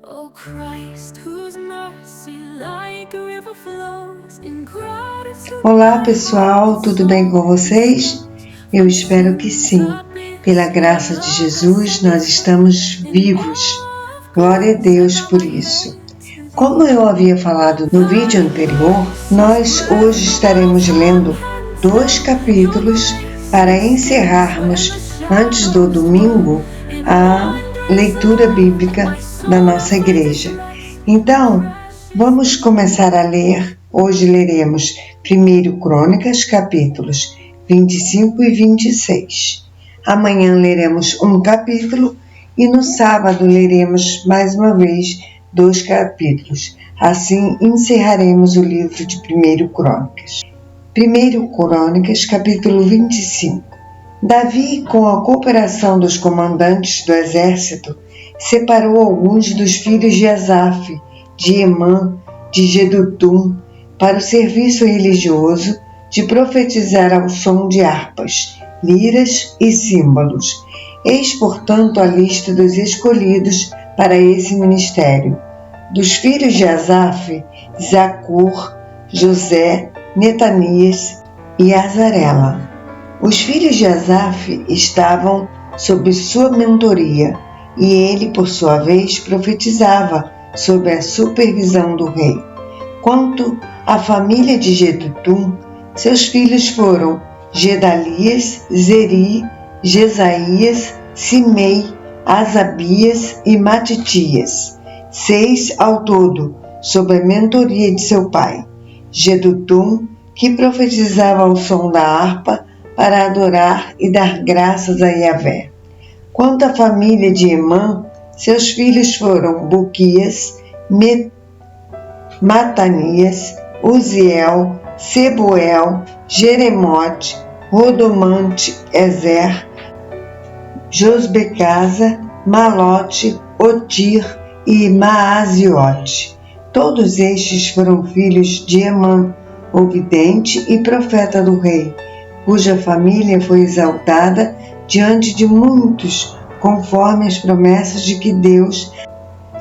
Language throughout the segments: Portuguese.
O Christ, whose mercy like a river flows in gratitude. Olá pessoal, tudo bem com vocês? Eu espero que sim. Pela graça de Jesus, nós estamos vivos. Glória a Deus por isso. Como eu havia falado no vídeo anterior, nós hoje estaremos lendo 2 capítulos para encerrarmos, antes do domingo, a leitura bíblica da nossa igreja. Então, vamos começar a ler. Hoje leremos 1 Crônicas, capítulos 25 e 26. Amanhã leremos um capítulo e no sábado leremos mais uma vez 2 capítulos. Assim encerraremos o livro de 1 Crônicas. 1 Crônicas, capítulo 25. Davi, com a cooperação dos comandantes do exército, separou alguns dos filhos de Asaf, de Emã, de Jedutum, para o serviço religioso de profetizar ao som de harpas, liras e símbolos. Eis, portanto, a lista dos escolhidos para esse ministério. Dos filhos de Asaf, Zacur, José, Netanias e Azarela. Os filhos de Asaf estavam sob sua mentoria, e ele, por sua vez, profetizava sob a supervisão do rei. Quanto à família de Jedutum, seus filhos foram Gedalias, Zeri, Jesaías, Simei, Asabias e Matitias, 6 ao todo, sob a mentoria de seu pai, Jedutum, que profetizava ao som da harpa para adorar e dar graças a Yahvé. Quanto à família de Emã, seus filhos foram Buquias, Matanias, Uziel, Sebuel, Jeremote, Rodomante, Ezer, Josbecasa, Malote, Otir e Maaziote. Todos estes foram filhos de Emã, o vidente e profeta do rei, cuja família foi exaltada diante de muitos, conforme as promessas de que Deus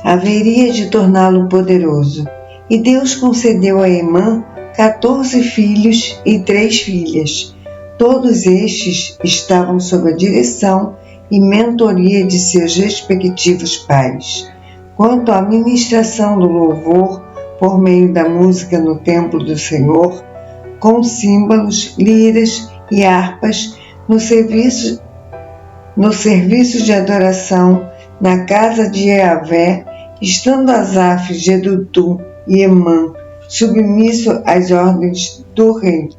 haveria de torná-lo poderoso. E Deus concedeu a Emã 14 filhos e 3 filhas. Todos estes estavam sob a direção e mentoria de seus respectivos pais. Quanto à ministração do louvor por meio da música no templo do Senhor, com símbolos, liras e harpas, no serviço de adoração na casa de Yahvé, estando Asaf, Jedutum e Emã submisso às ordens do rei.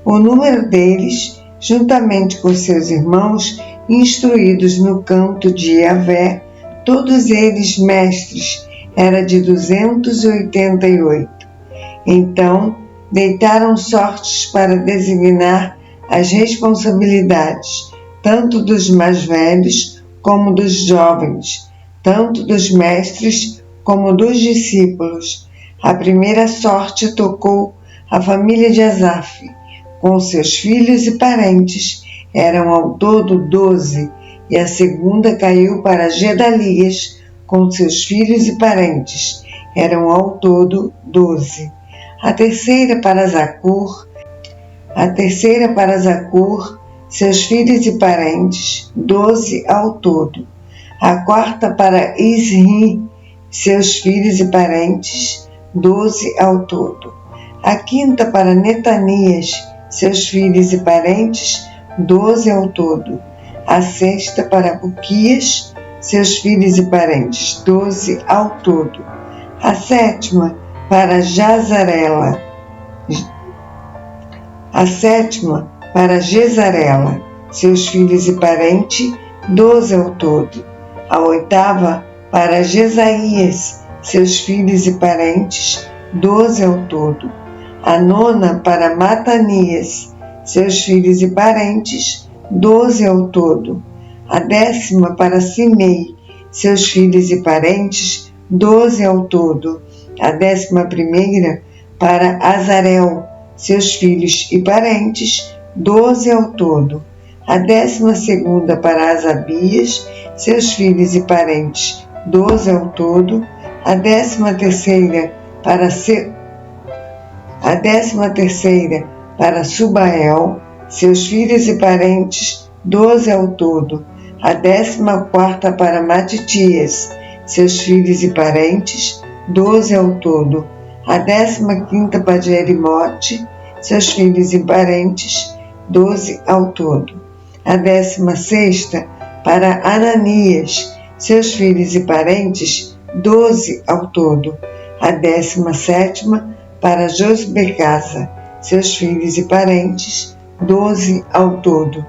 O número deles, juntamente com seus irmãos, instruídos no canto de Yahvé, todos eles mestres, era de 288. Então, deitaram sortes para designar as responsabilidades, tanto dos mais velhos como dos jovens, tanto dos mestres como dos discípulos. A primeira sorte tocou a família de Asaf, com seus filhos e parentes, eram ao todo 12, e a segunda caiu para Gedalias, com seus filhos e parentes, eram ao todo 12. A terceira para Zacur, seus filhos e parentes, 12 ao todo. A quarta para Isri, seus filhos e parentes, 12 ao todo. A quinta para Netanias, seus filhos e parentes, 12 ao todo. A sexta para Buquias, seus filhos e parentes, 12 ao todo. A sétima para Jazarela. A sétima para Jezarela, seus filhos e parentes, 12 ao todo. A oitava para Jesaías, seus filhos e parentes, 12 ao todo. A nona para Matanias, seus filhos e parentes, 12 ao todo. A 10ª para Simei, seus filhos e parentes, 12 ao todo. A 11ª para Azarel, seus filhos e parentes, 12 ao todo. A 12ª para Asabias, seus filhos e parentes, 12 ao todo. A 13ª para Subael, seus filhos e parentes, 12 ao todo. A 14ª para Matitias, seus filhos e parentes, 12 ao todo. A 15ª para Jerimote, seus filhos e parentes, 12 ao todo. A 16ª para Ananias, seus filhos e parentes, 12 ao todo. A 17ª para Josbecasa, seus filhos e parentes, 12 ao todo.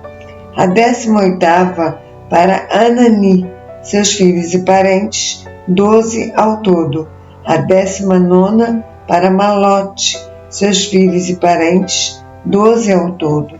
A 18ª para Anani, seus filhos e parentes, 12 ao todo. A 19ª para Malote, seus filhos e parentes, 12 ao todo.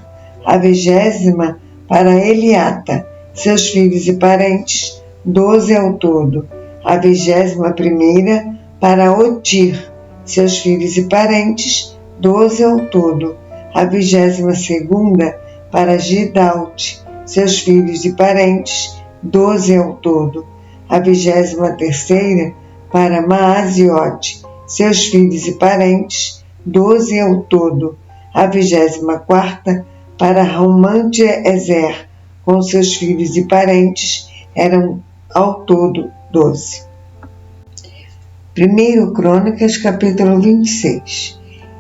A 20ª para Eliata, seus filhos e parentes, 12 ao todo. A 21ª para Otir, seus filhos e parentes, 12 ao todo. A 22ª para Gidalte, seus filhos e parentes, 12 ao todo. A 23ª para Maaziote, seus filhos e parentes, 12 ao todo. A 24ª para Romante-Ezer, com seus filhos e parentes, eram ao todo 12. 1 Crônicas, capítulo 26.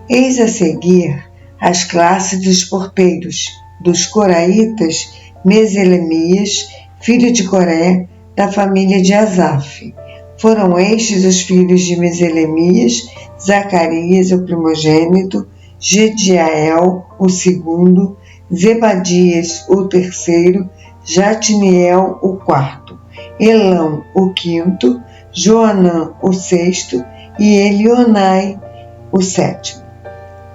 Eis a seguir as classes dos porteiros, dos coraitas, Meselemias, filho de Coré, da família de Asaf. Foram estes os filhos de Meselemias: Zacarias, o primogênito, Gediael, o segundo, Zebadias, o terceiro, Jatniel, o quarto, Elão, o quinto, Joanã, o sexto, e Elionai, o sétimo.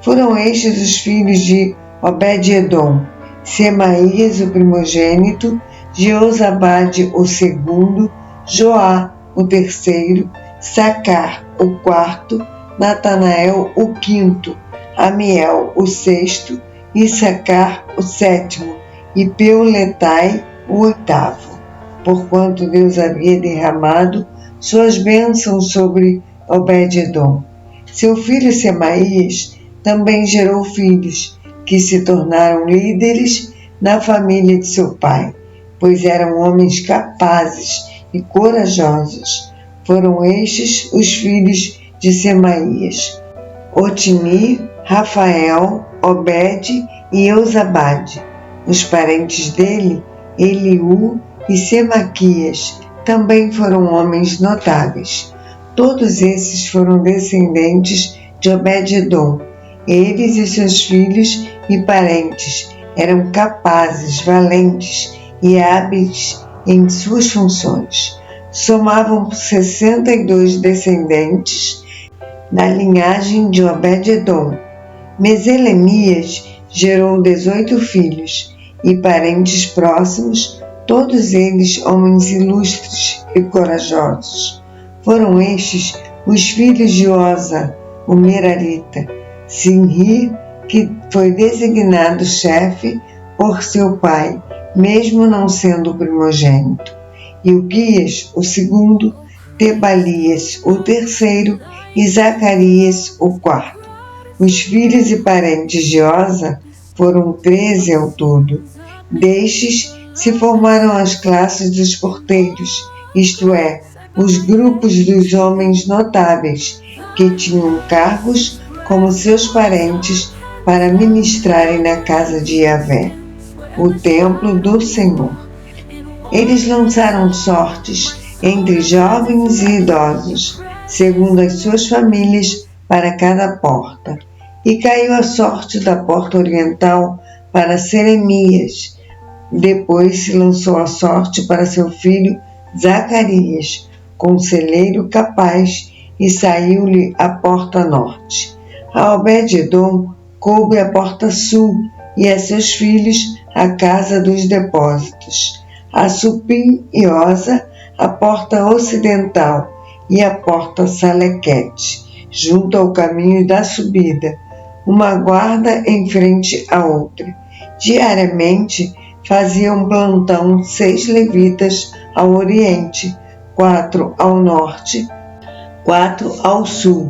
Foram estes os filhos de Obed-edom: Semaías, o primogênito, Jeozabade, o segundo, Joá, o terceiro, Sacar, o quarto, Natanael, o quinto, Amiel, o sexto, Issacar, o sétimo, e Peuletai, o oitavo, porquanto Deus havia derramado suas bênçãos sobre Obed-edom. Seu filho Semaías também gerou filhos, que se tornaram líderes na família de seu pai, pois eram homens capazes e corajosos. Foram estes os filhos de Semaías: Otni, Rafael, Obed e Eusabade. Os parentes dele, Eliú e Semaquias, também foram homens notáveis. Todos esses foram descendentes de Obed-edom. Eles e seus filhos e parentes eram capazes, valentes e hábeis em suas funções. Somavam 62 descendentes da linhagem de Obed-edom. Meselemias gerou 18 filhos e parentes próximos, todos eles homens ilustres e corajosos. Foram estes os filhos de Oza, o Merarita, Sinri, que foi designado chefe por seu pai, mesmo não sendo o primogênito, Ilquias, o segundo, Tebalias, o terceiro, e Zacarias, o quarto. Os filhos e parentes de Oza foram 13 ao todo. Destes se formaram as classes dos porteiros, isto é, os grupos dos homens notáveis, que tinham cargos como seus parentes para ministrarem na casa de Yahvé, o templo do Senhor. Eles lançaram sortes entre jovens e idosos, segundo as suas famílias, para cada porta. E caiu a sorte da porta oriental para Seremias. Depois se lançou a sorte para seu filho Zacarias, conselheiro capaz, e saiu-lhe a porta norte. A Obed-edom coube a porta sul, e a seus filhos a casa dos depósitos. A Supim e Oza, a porta ocidental, e a porta Salequete, junto ao caminho da subida, uma guarda em frente à outra. Diariamente faziam plantão 6 levitas ao oriente, 4 ao norte, 4 ao sul,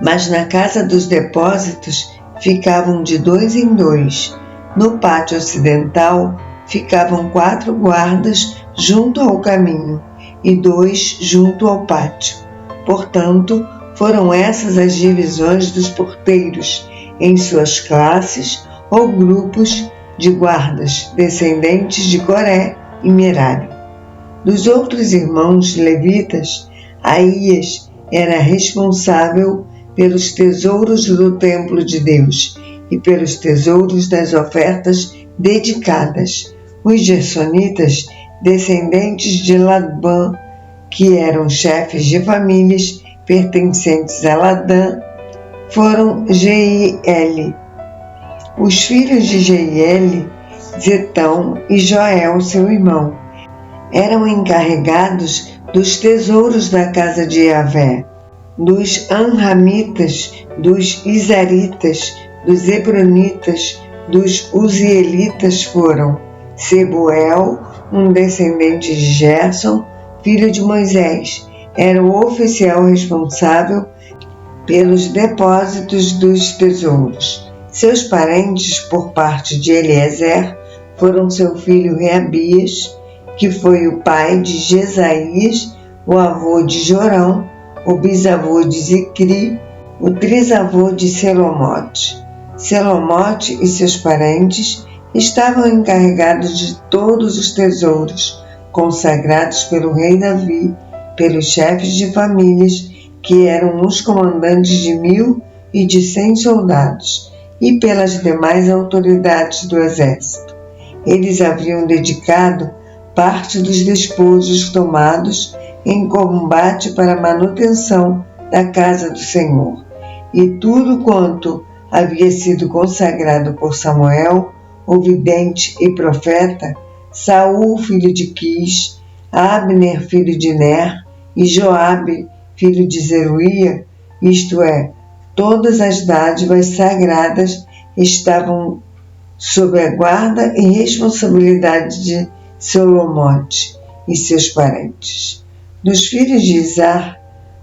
mas na casa dos depósitos ficavam de 2 em 2. No pátio ocidental ficavam 4 guardas junto ao caminho e 2 junto ao pátio. Portanto, foram essas as divisões dos porteiros em suas classes ou grupos de guardas, descendentes de Coré e Merari. Dos outros irmãos levitas, Aías era responsável pelos tesouros do templo de Deus e pelos tesouros das ofertas dedicadas. Os gersonitas, descendentes de Labã, que eram chefes de famílias pertencentes a Ladã, foram Jeiel. Os filhos de Jeiel, Zetão e Joel, seu irmão, eram encarregados dos tesouros da casa de Yahvé. Dos Anramitas, dos Izaritas, dos Hebronitas, dos Uzielitas foram Sebuel, um descendente de Gerson, filho de Moisés, era o oficial responsável pelos depósitos dos tesouros. Seus parentes, por parte de Eliezer, foram seu filho Reabias, que foi o pai de Jesaías, o avô de Jorão, o bisavô de Zicri, o trisavô de Selomote. Selomote e seus parentes estavam encarregados de todos os tesouros consagrados pelo rei Davi, pelos chefes de famílias, que eram os comandantes de 1.000 e de 100 soldados, e pelas demais autoridades do exército. Eles haviam dedicado parte dos despojos tomados em combate para a manutenção da casa do Senhor, e tudo quanto havia sido consagrado por Samuel, o vidente e profeta, Saul, filho de Quis, Abner, filho de Ner, e Joabe, filho de Zeruia, isto é, todas as dádivas sagradas estavam sob a guarda e responsabilidade de Selomote e seus parentes. Dos filhos de Izar,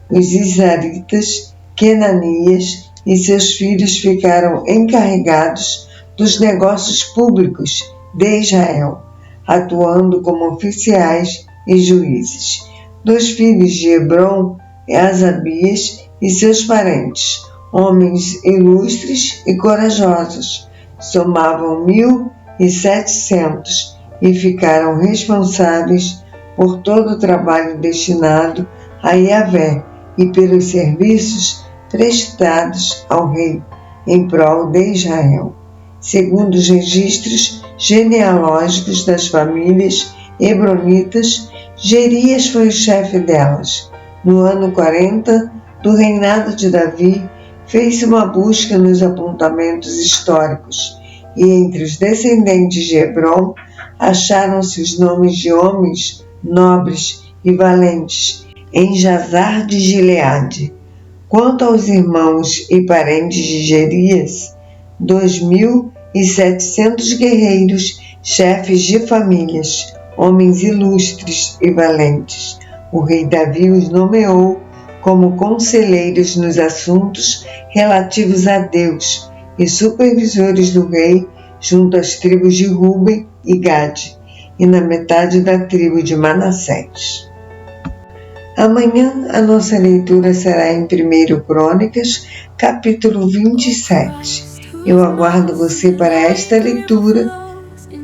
os Izaritas, Quenanias e seus filhos ficaram encarregados dos negócios públicos de Israel, atuando como oficiais e juízes. Dos filhos de Hebron, Asabias e seus parentes, homens ilustres e corajosos, somavam 1.700 e ficaram responsáveis por todo o trabalho destinado a Yahvé e pelos serviços prestados ao rei em prol de Israel. Segundo os registros genealógicos das famílias hebronitas, Jerias foi o chefe delas. No ano 40 do reinado de Davi, fez uma busca nos apontamentos históricos, e entre os descendentes de Hebron acharam-se os nomes de homens nobres e valentes em Jazar de Gileade. Quanto aos irmãos e parentes de Jerias, 2.700 guerreiros, chefes de famílias, homens ilustres e valentes. O rei Davi os nomeou como conselheiros nos assuntos relativos a Deus e supervisores do rei junto às tribos de Ruben e Gade, e na metade da tribo de Manassés. Amanhã a nossa leitura será em 1 Crônicas, capítulo 27. Eu aguardo você para esta leitura,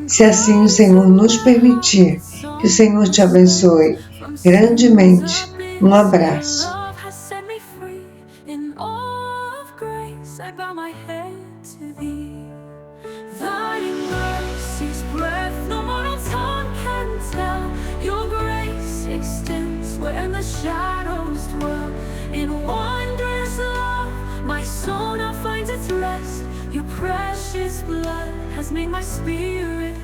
se assim o Senhor nos permitir. Que o Senhor te abençoe grandemente. Um abraço. Where the shadows dwell, in wondrous love, my soul now finds its rest. Your precious blood has made my spirit